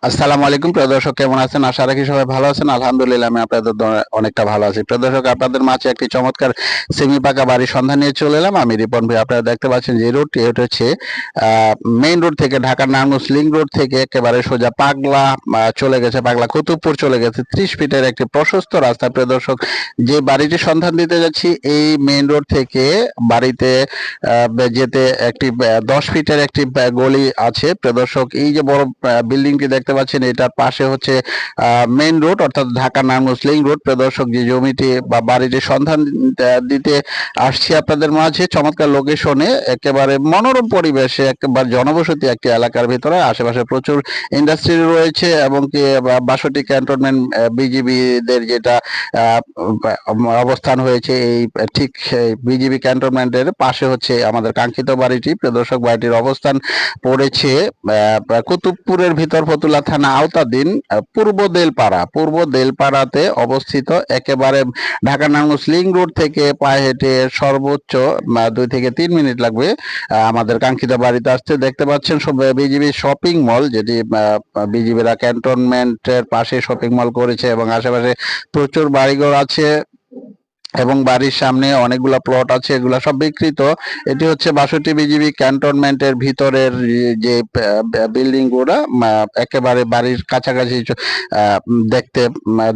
আসসালামু আলাইকুম প্রিয় দর্শক, কেমন আছেন? আশা রাখি সবাই ভালো আছেন। আলহামদুলিল্লাহ আমি আপনাদের অনেকটা ভালো আছি। প্রিয় দর্শক, আপনাদের মাঝে একটি চমৎকার সেমি পাকা বাড়ির সন্ধান নিয়ে চলে এলাম। আমি রিপন ভাই। আপনারা দেখতে পাচ্ছেন যে রোডটি, এটা হচ্ছে মেইন রোড থেকে, ঢাকার নারায়ণগঞ্জ লিংক রোড থেকে একেবারে সোজা পাগলা চলে গেছে, পাগলা কুতুবপুর চলে গেছে 30 ফিটের একটি প্রশস্ত রাস্তা। প্রিয় দর্শক, যে বাড়িটির সন্ধান দিতে যাচ্ছি এই মেইন রোড থেকে বাড়িতে যেতে একটি 10 ফিটের একটি গলি আছে। প্রিয় দর্শক, এই যে বড় বিল্ডিংটি দেখতে পাচ্ছেন, এটার পাশে হচ্ছে মেইন রোড, অর্থাৎ ঢাকা নারায়ণগঞ্জ লিংক রোড। প্রিয় দর্শক, যে জমিটি বা বাড়িটির সন্ধান দিতে আসছি আপনাদের মাঝে, চমৎকার লোকেশনে, একেবারে মনোরম পরিবেশে, একেবারে জনবসতি একটি এলাকার ভিতরে, আশেপাশে প্রচুর ইন্ডাস্ট্রি রয়েছে এবং কি 62 ক্যান্টনমেন্ট বিজিবিদের যেটা অবস্থান হয়েছে, এই ঠিক বিজিবি ক্যান্টনমেন্টের পাশে হচ্ছে আমাদের কাঙ্ক্ষিত বাড়িটি। প্রিয় দর্শক, বাড়িটির অবস্থান পড়েছে কুতুবপুরের ভিতর, ফতুল্লা থানা আওতাধীন পূর্ব দেলপাড়াতে অবস্থিত। একেবারে ঢাকা নারায়ণগঞ্জ লিংক রোড থেকে পায়ে হেঁটে সর্বোচ্চ 2 থেকে 3 মিনিট লাগবে আমাদের কাঙ্ক্ষিত বাড়িতে আসতে। দেখতে পাচ্ছেন বিজিবি শপিং মল, যেটি বিজিবিরা ক্যান্টনমেন্টের পাশে শপিং মল করেছে এবং আশেপাশে প্রচুর বাড়িঘর আছে এবং বাড়ির সামনে অনেকগুলা প্লট আছে, এগুলা সব বিকৃত। এটি হচ্ছে 62 বিজিবি ক্যান্টনমেন্টের ভিতরের যে বিল্ডিং গুলা একেবারে বাড়ির কাছাকাছি দেখতে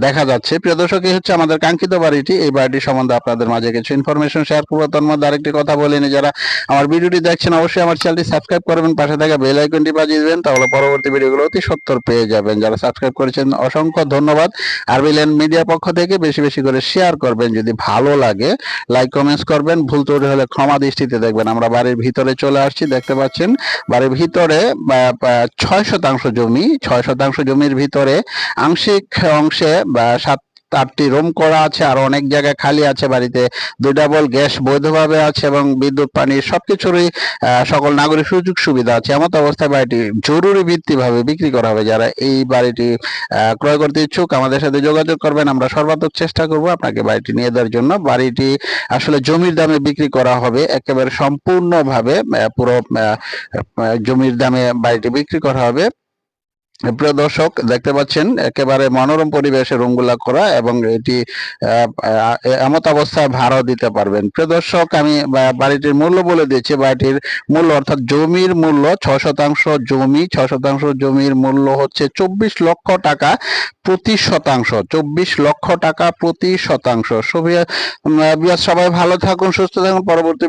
দেখা যাচ্ছে। প্রিয় দর্শক, এই হচ্ছে আমাদের কাঙ্ক্ষিত বাড়িটি। এই বাড়িটি সম্বন্ধে আপনাদের মাঝে কিছু ইনফরমেশন শেয়ার করবো। তার মধ্যে আরেকটি কথা বলিনি, যারা আমার ভিডিওটি দেখছেন অবশ্যই আমার চ্যানেলটি সাবস্ক্রাইব করবেন, পাশে থাকা বেল আইকনটি বাজিয়ে দিবেন, তাহলে পরবর্তী ভিডিওগুলো অতি সত্বর পেয়ে যাবেন। যারা সাবস্ক্রাইব করেছেন অসংখ্য ধন্যবাদ। আরবি ল্যান্ড মিডিয়ার পক্ষ থেকে বেশি বেশি করে শেয়ার করবেন, যদি ভালো লাগে লাইক কমেন্টস করবেন, ভুল ত্রুটি হলে ক্ষমা দৃষ্টিতে দেখবেন। আমরা বাড়ির ভিতরে চলে আসছি, দেখতে পাচ্ছেন বাড়ির ভিতরে 6 শতাংশ জমি, 6 শতাংশ জমির ভিতরে আংশিক অংশে 7-8টি রুম করা আছে, আর অনেক জায়গায় খালি আছে। বাড়িতে 2 ডাবল গ্যাস বৈধভাবে আছে এবং বিদ্যুৎ পানি সবকিছুরই সকল নাগরিক সুযোগ সুবিধা আছে। এমত অবস্থায় বাড়িটি জরুরি ভিত্তিভাবে বিক্রি করা হবে। যারা এই বাড়িটি ক্রয় করতে ইচ্ছুক আমাদের সাথে যোগাযোগ করবেন, আমরা সর্বাত্মক চেষ্টা করব আপনাকে বাড়িটি নিয়ে দেওয়ার জন্য। বাড়িটি আসলে জমির দামে বিক্রি করা হবে, একেবারে সম্পূর্ণভাবে পুরো জমির দামে বাড়িটি বিক্রি করা হবে। প্রিয় দর্শক, দেখতে পাচ্ছেন একেবারে মনোরম পরিবেশে রুমগুলা করা এবং এটি এমত অবস্থায় ভাড়াও দিতে পারবেন। প্রিয় দর্শক, আমি বাড়িটির মূল্য বলে দিয়েছি। বাড়িটির মূল্য, অর্থাৎ জমির মূল্য, 6 শতাংশ জমি, 6 শতাংশ জমির মূল্য হচ্ছে 24 লক্ষ টাকা প্রতি শতাংশ। 24 লক্ষ টাকা প্রতি শতাংশ। সবাই ভালো থাকুন, সুস্থ থাকুন। পরবর্তী